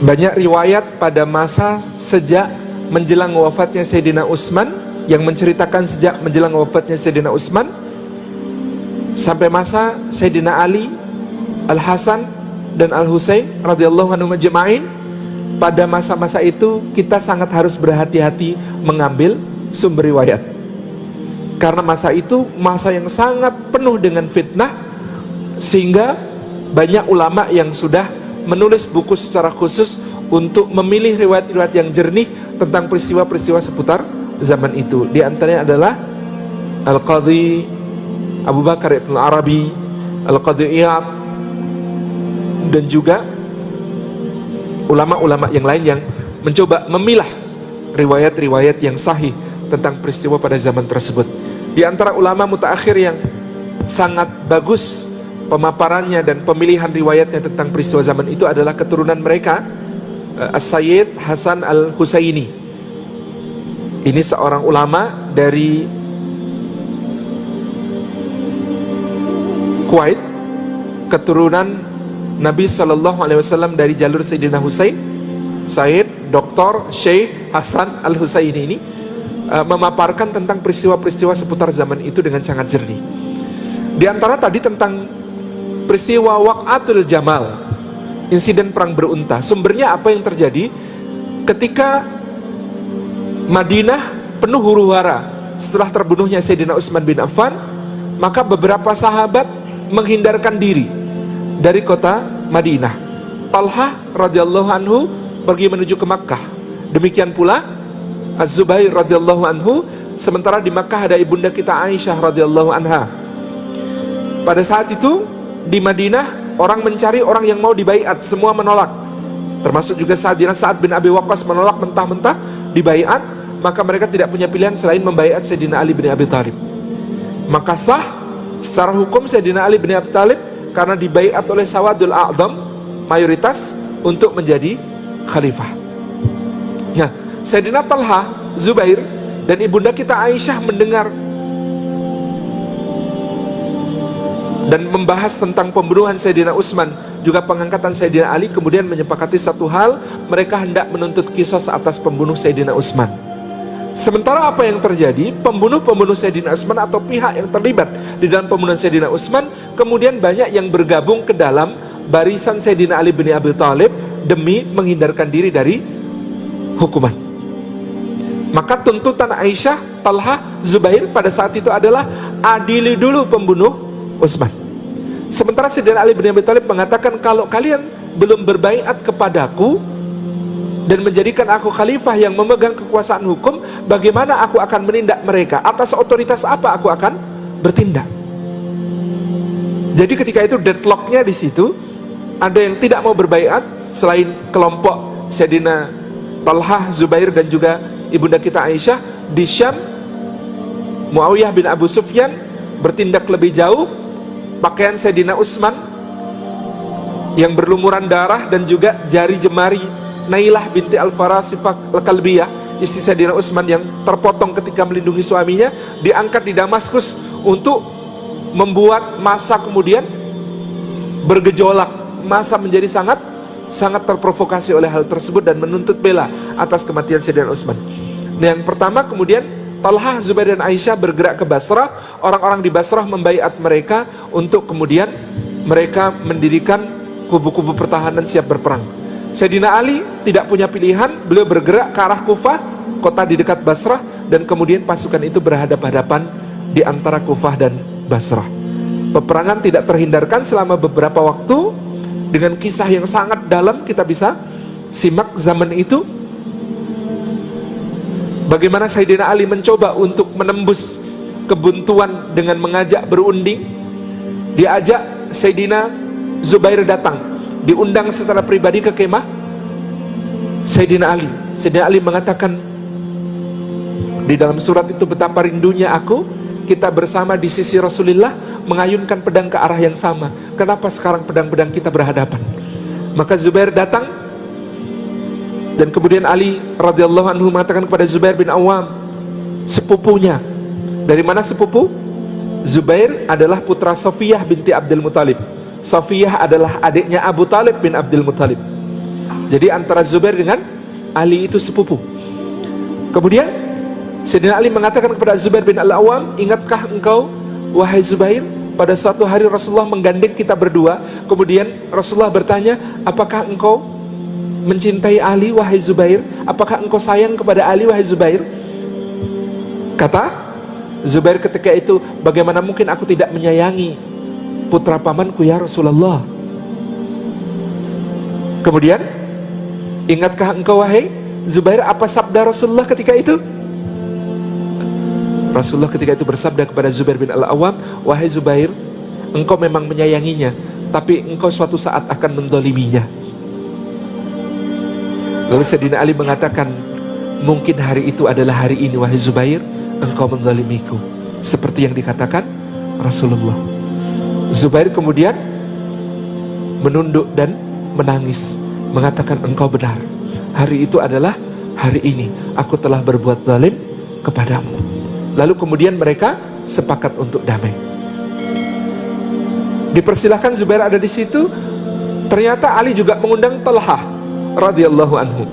Banyak riwayat pada masa sejak menjelang wafatnya Sayyidina Utsman yang menceritakan sejak menjelang wafatnya Sayyidina Utsman sampai masa Sayyidina Ali, Al-Hasan dan Al-Husain radhiyallahu anhum ajma'in. Pada masa-masa itu kita sangat harus berhati-hati mengambil sumber riwayat, karena masa itu masa yang sangat penuh dengan fitnah, sehingga banyak ulama yang sudah menulis buku secara khusus untuk memilih riwayat-riwayat yang jernih tentang peristiwa-peristiwa seputar zaman itu. Di antaranya adalah Al-Qadhi Abu Bakar Ibn Arabi, Al-Qadhi Iyad, dan juga ulama-ulama yang lain yang mencoba memilah riwayat-riwayat yang sahih tentang peristiwa pada zaman tersebut. Di antara ulama mutaakhir yang sangat bagus pemaparannya dan pemilihan riwayatnya tentang peristiwa zaman itu adalah keturunan mereka, As-Sayyid Hasan Al-Husaini. Ini seorang ulama dari Kuwait, keturunan Nabi SAW dari jalur Sayyidina Husain. Sayyid Dr. Syekh Hasan Al-Husaini ini memaparkan tentang peristiwa-peristiwa seputar zaman itu dengan sangat jernih. Di antara tadi tentang peristiwa Waqatul Jamal, insiden perang berunta. Sumbernya apa yang terjadi ketika Madinah penuh huru-hara setelah terbunuhnya Sayyidina Utsman bin Affan, maka beberapa sahabat menghindarkan diri dari kota Madinah. Talha radhiyallahu anhu pergi menuju ke Makkah. Demikian pula Az-Zubair radhiyallahu anhu. Sementara di Makkah ada ibunda kita Aisyah radhiyallahu anha. Pada saat itu di Madinah orang mencari orang yang mau dibaiat, semua menolak. Termasuk juga Sa'ad bin Abi Waqqas menolak mentah-mentah dibaiat. Maka mereka tidak punya pilihan selain membaiat Sayyidina Ali bin Abi Thalib. Maka sah secara hukum Sayyidina Ali bin Abi Thalib karena dibaiat oleh Sawadul A'dham, mayoritas, untuk menjadi khalifah. Nah, Sayyidina Talha, Zubair, dan ibunda kita Aisyah mendengar dan membahas tentang pembunuhan Sayyidina Utsman, juga pengangkatan Sayyidina Ali, kemudian menyepakati satu hal, mereka hendak menuntut qisas atas pembunuh Sayyidina Utsman. Sementara apa yang terjadi, pembunuh-pembunuh Sayyidina Utsman atau pihak yang terlibat di dalam pembunuhan Sayyidina Utsman kemudian banyak yang bergabung ke dalam barisan Sayyidina Ali bin Abi Thalib demi menghindarkan diri dari hukuman. Maka tuntutan Aisyah, Talha, Zubair pada saat itu adalah adili dulu pembunuh Utsman. Sementara Sayyidina Ali bin Abi Thalib mengatakan, kalau kalian belum berbaiat kepadaku dan menjadikan aku khalifah yang memegang kekuasaan hukum, bagaimana aku akan menindak mereka? Atas otoritas apa aku akan bertindak? Jadi ketika itu deadlocknya di situ, ada yang tidak mau berbaiat selain kelompok Sayyidina Talha, Zubair, dan juga ibunda kita Aisyah. Di Syam, Muawiyah bin Abu Sufyan bertindak lebih jauh. Pakaian Sayyidina Utsman yang berlumuran darah dan juga jari jemari Nailah binti Al-Farasifah Al-Kalbiyah, istri Sayyidina Utsman yang terpotong ketika melindungi suaminya, diangkat di Damaskus untuk membuat massa kemudian bergejolak. Massa menjadi sangat terprovokasi oleh hal tersebut dan menuntut bela atas kematian Sayyidina Utsman. Nah, yang pertama kemudian Talha, Zubair, dan Aisyah bergerak ke Basrah. Orang-orang di Basrah membaiat mereka untuk kemudian mereka mendirikan kubu-kubu pertahanan siap berperang. Sayyidina Ali tidak punya pilihan, beliau bergerak ke arah Kufah, kota di dekat Basrah, dan kemudian pasukan itu berhadapan-hadapan di antara Kufah dan Basrah. Peperangan tidak terhindarkan selama beberapa waktu dengan kisah yang sangat dalam. Kita bisa simak zaman itu bagaimana Sayyidina Ali mencoba untuk menembus kebuntuan dengan mengajak berunding. Diajak Sayyidina Zubair datang, diundang secara pribadi ke kemah Sayyidina Ali. Sayyidina Ali mengatakan di dalam surat itu, betapa rindunya aku kita bersama di sisi Rasulullah mengayunkan pedang ke arah yang sama. Kenapa sekarang pedang-pedang kita berhadapan? Maka Zubair datang, dan kemudian Ali radhiyallahu anhu mengatakan kepada Zubair bin Awam, sepupunya. Dari mana sepupu? Zubair adalah putra Safiyah binti Abdul Muthalib. Safiyah adalah adiknya Abu Talib bin Abdul Muthalib. Jadi antara Zubair dengan Ali itu sepupu. Kemudian Sayyidina Ali mengatakan kepada Zubair bin Al-Awwam, ingatkah engkau wahai Zubair, pada suatu hari Rasulullah menggandeng kita berdua. Kemudian Rasulullah bertanya, apakah engkau mencintai Ali wahai Zubair? Apakah engkau sayang kepada Ali wahai Zubair? Kata Zubair ketika itu, bagaimana mungkin aku tidak menyayangi putra pamanku ya Rasulullah. Kemudian, ingatkah engkau wahai Zubair apa sabda Rasulullah ketika itu? Rasulullah ketika itu bersabda kepada Zubair bin Al-Awwam, wahai Zubair, engkau memang menyayanginya, tapi engkau suatu saat akan mendoliminya. Lalu Sayyidina Ali mengatakan, mungkin hari itu adalah hari ini wahai Zubair, engkau mendolimiku, seperti yang dikatakan Rasulullah. Zubair kemudian menunduk dan menangis, mengatakan engkau benar, hari itu adalah hari ini aku telah berbuat zalim kepadamu. Lalu kemudian mereka sepakat untuk damai. Dipersilahkan Zubair ada di situ. Ternyata Ali juga mengundang Talhah radhiyallahu anhu.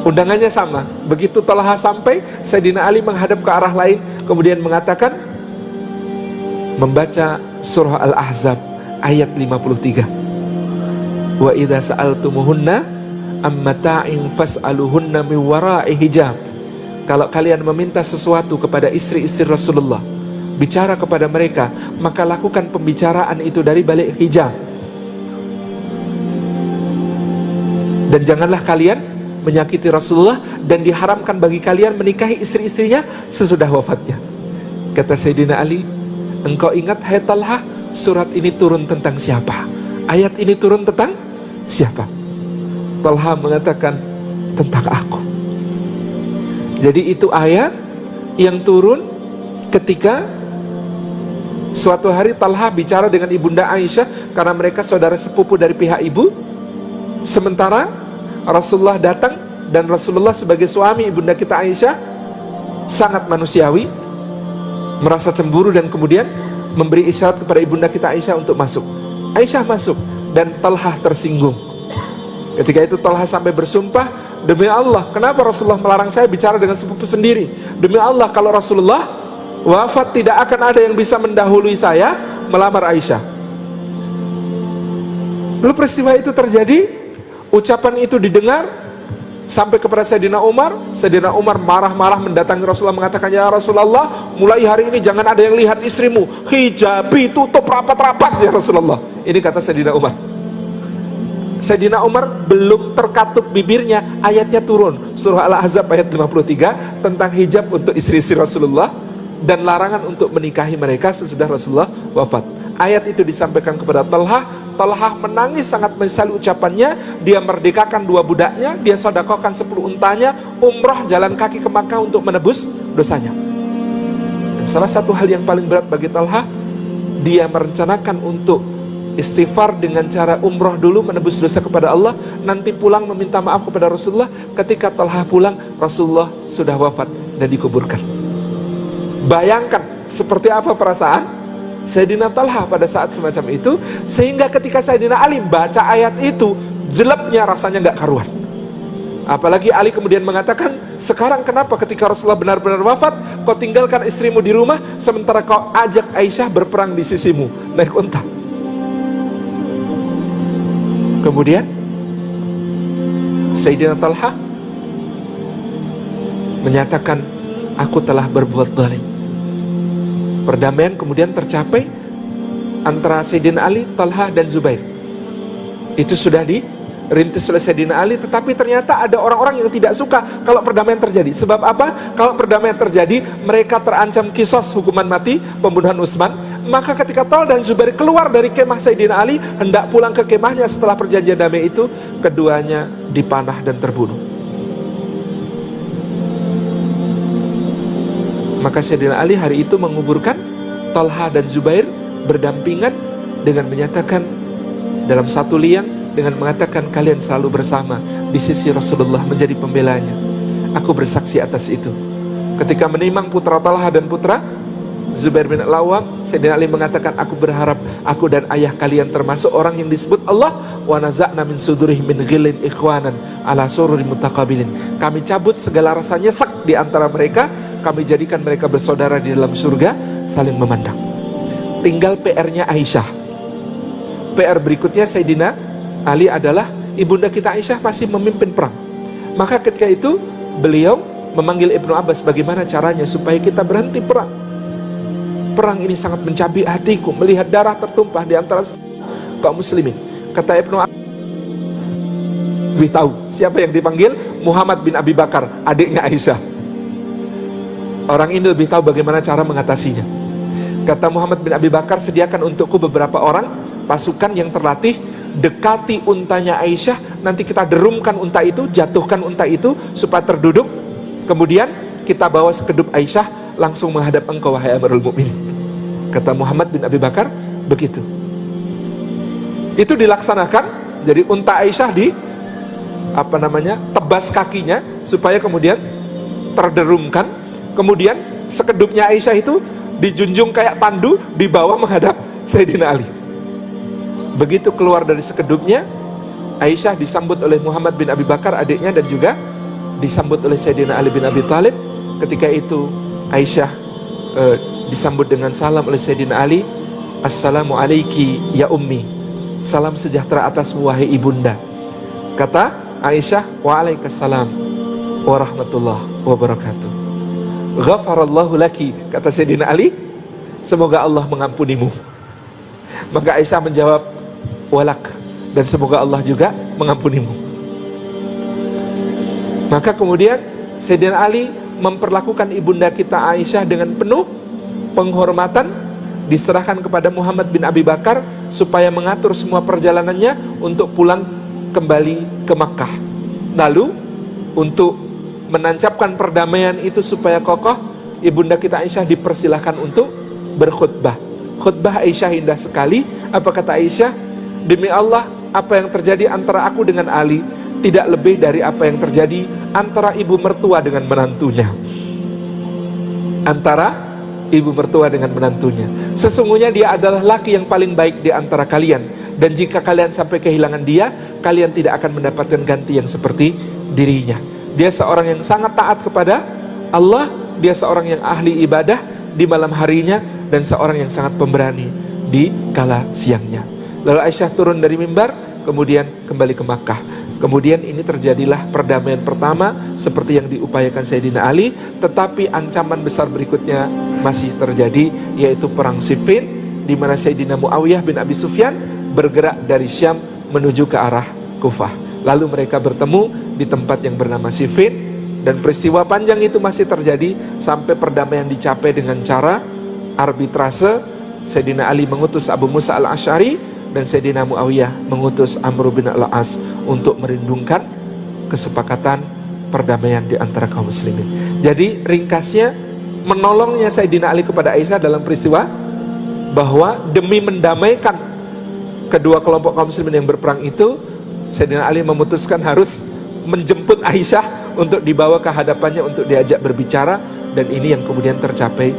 Undangannya sama. Begitu Talhah sampai, Sayyidina Ali menghadap ke arah lain, kemudian mengatakan, membaca surah Al-Ahzab ayat 53. Wa idza sa'altumuhunna ammata'in fas'aluhunna min wara'i hijab. Kalau kalian meminta sesuatu kepada istri-istri Rasulullah, bicara kepada mereka, maka lakukan pembicaraan itu dari balik hijab. Dan janganlah kalian menyakiti Rasulullah, dan diharamkan bagi kalian menikahi istri-istrinya sesudah wafatnya. Kata Sayyidina Ali, engkau ingat hai Talhah, surat ini turun tentang siapa? Ayat ini turun tentang siapa? Talhah mengatakan, tentang aku. Jadi itu ayat yang turun ketika suatu hari Talhah bicara dengan ibunda Aisyah, karena mereka saudara sepupu dari pihak ibu. Sementara Rasulullah datang, dan Rasulullah sebagai suami ibunda kita Aisyah sangat manusiawi, merasa cemburu dan kemudian memberi isyarat kepada ibunda kita Aisyah untuk masuk. Aisyah masuk dan Talhah tersinggung. Ketika itu Talhah sampai bersumpah, demi Allah, kenapa Rasulullah melarang saya bicara dengan sepupu sendiri? Demi Allah, kalau Rasulullah wafat tidak akan ada yang bisa mendahului saya melamar Aisyah. Lalu peristiwa itu terjadi. Ucapan itu didengar sampai kepada Sayyidina Umar. Sayyidina Umar marah-marah mendatangi Rasulullah, mengatakan, ya Rasulullah, mulai hari ini jangan ada yang lihat istrimu, hijabi, tutup rapat-rapat ya Rasulullah. Ini kata Sayyidina Umar. Sayyidina Umar belum terkatup bibirnya, ayatnya turun, surah Al-Ahzab ayat 53 tentang hijab untuk istri-istri Rasulullah dan larangan untuk menikahi mereka sesudah Rasulullah wafat. Ayat itu disampaikan kepada Talhah. Talhah menangis, sangat menyesali ucapannya. Dia merdekakan 2 budaknya, dia sedekahkan 10 untanya, umrah jalan kaki ke Makkah untuk menebus dosanya. Dan salah satu hal yang paling berat bagi Talhah, dia merencanakan untuk istighfar dengan cara umrah dulu, menebus dosa kepada Allah, nanti pulang meminta maaf kepada Rasulullah. Ketika Talhah pulang, Rasulullah sudah wafat dan dikuburkan. Bayangkan seperti apa perasaan Sayyidina Talhah pada saat semacam itu, sehingga ketika Sayyidina Ali baca ayat itu, jeleknya rasanya gak karuan. Apalagi Ali kemudian mengatakan, sekarang kenapa ketika Rasulullah benar-benar wafat, kau tinggalkan istrimu di rumah, sementara kau ajak Aisyah berperang di sisimu, naik unta. Kemudian Sayyidina Talhah menyatakan, aku telah berbuat zalim. Perdamaian kemudian tercapai antara Sayyidina Ali, Talhah dan Zubair. Itu sudah dirintis oleh Sayyidina Ali, tetapi ternyata ada orang-orang yang tidak suka kalau perdamaian terjadi. Sebab apa? Kalau perdamaian terjadi, mereka terancam kisos, hukuman mati, pembunuhan Utsman. Maka ketika Talhah dan Zubair keluar dari kemah Sayyidina Ali, hendak pulang ke kemahnya setelah perjanjian damai itu, keduanya dipanah dan terbunuh. Maka Sayyidina Ali hari itu menguburkan Talhah dan Zubair berdampingan dengan menyatakan dalam satu liang, dengan mengatakan, kalian selalu bersama di sisi Rasulullah menjadi pembelanya. Aku bersaksi atas itu. Ketika menimang putra Talhah dan putra Zubair bin Al-Awwam, Sayyidina Ali mengatakan, aku berharap aku dan ayah kalian termasuk orang yang disebut Allah wa naza'na min sudurihim min ghillin ikhwanan ala sururi mutaqabilin. Kami cabut segala rasa nyesek di antara mereka, kami jadikan mereka bersaudara di dalam surga, saling memandang. Tinggal PR-nya Aisyah. PR berikutnya Sayyidina Ali adalah ibunda kita Aisyah masih memimpin perang. Maka ketika itu beliau memanggil Ibnu Abbas, bagaimana caranya supaya kita berhenti perang? Perang ini sangat mencabik hatiku, melihat darah tertumpah di antara kaum muslimin. Kata Ibnu Abbas, lebih tahu siapa yang dipanggil? Muhammad bin Abi Bakar, adiknya Aisyah. Orang ini lebih tahu bagaimana cara mengatasinya. Kata Muhammad bin Abi Bakar, sediakan untukku beberapa orang pasukan yang terlatih, dekati untanya Aisyah, nanti kita derumkan unta itu, jatuhkan unta itu supaya terduduk, kemudian kita bawa sekedup Aisyah langsung menghadap engkau wahai Amirul Mukminin. Kata Muhammad bin Abi Bakar begitu. Itu dilaksanakan. Jadi unta Aisyah tebas kakinya supaya kemudian terderumkan, kemudian sekedupnya Aisyah itu dijunjung kayak pandu, dibawa menghadap Sayyidina Ali. Begitu keluar dari sekedupnya, Aisyah disambut oleh Muhammad bin Abi Bakar adiknya, dan juga disambut oleh Sayyidina Ali bin Abi Thalib. Ketika itu Aisyah disambut dengan salam oleh Sayyidina Ali, assalamu alaiki ya ummi, salam sejahtera atasmu wahai ibunda. Kata Aisyah, waalaikumsalam warahmatullahi wabarakatuh. Ghafarallahu laki, kata Sayyidina Ali, semoga Allah mengampunimu. Maka Aisyah menjawab, walak, dan semoga Allah juga mengampunimu. Maka kemudian Sayyidina Ali memperlakukan ibunda kita Aisyah dengan penuh penghormatan, diserahkan kepada Muhammad bin Abi Bakar supaya mengatur semua perjalanannya untuk pulang kembali ke Makkah. Lalu untuk menancapkan perdamaian itu supaya kokoh, ibunda kita Aisyah dipersilahkan untuk berkhutbah. Khutbah Aisyah indah sekali. Apa kata Aisyah? Demi Allah, apa yang terjadi antara aku dengan Ali tidak lebih dari apa yang terjadi antara ibu mertua dengan menantunya. Antara ibu mertua dengan menantunya. Sesungguhnya dia adalah laki yang paling baik di antara kalian, dan jika kalian sampai kehilangan dia, kalian tidak akan mendapatkan ganti yang seperti dirinya. Dia seorang yang sangat taat kepada Allah, dia seorang yang ahli ibadah di malam harinya, dan seorang yang sangat pemberani di kala siangnya. Lalu Aisyah turun dari mimbar, kemudian kembali ke Makkah. Kemudian ini terjadilah perdamaian pertama seperti yang diupayakan Sayyidina Ali. Tetapi ancaman besar berikutnya masih terjadi, yaitu perang Siffin, di mana Sayyidina Muawiyah bin Abi Sufyan bergerak dari Syam menuju ke arah Kufah. Lalu mereka bertemu di tempat yang bernama Siffin, dan peristiwa panjang itu masih terjadi sampai perdamaian dicapai dengan cara arbitrase. Sayyidina Ali mengutus Abu Musa al-Asy'ari, dan Sayyidina Muawiyah mengutus Amr bin al-As untuk merindungkan kesepakatan perdamaian di antara kaum muslimin. Jadi ringkasnya, menolongnya Sayyidina Ali kepada Aisyah dalam peristiwa bahwa demi mendamaikan kedua kelompok kaum muslimin yang berperang itu, Sayyidina Ali memutuskan harus menjemput Aisyah untuk dibawa ke hadapannya untuk diajak berbicara, dan ini yang kemudian tercapai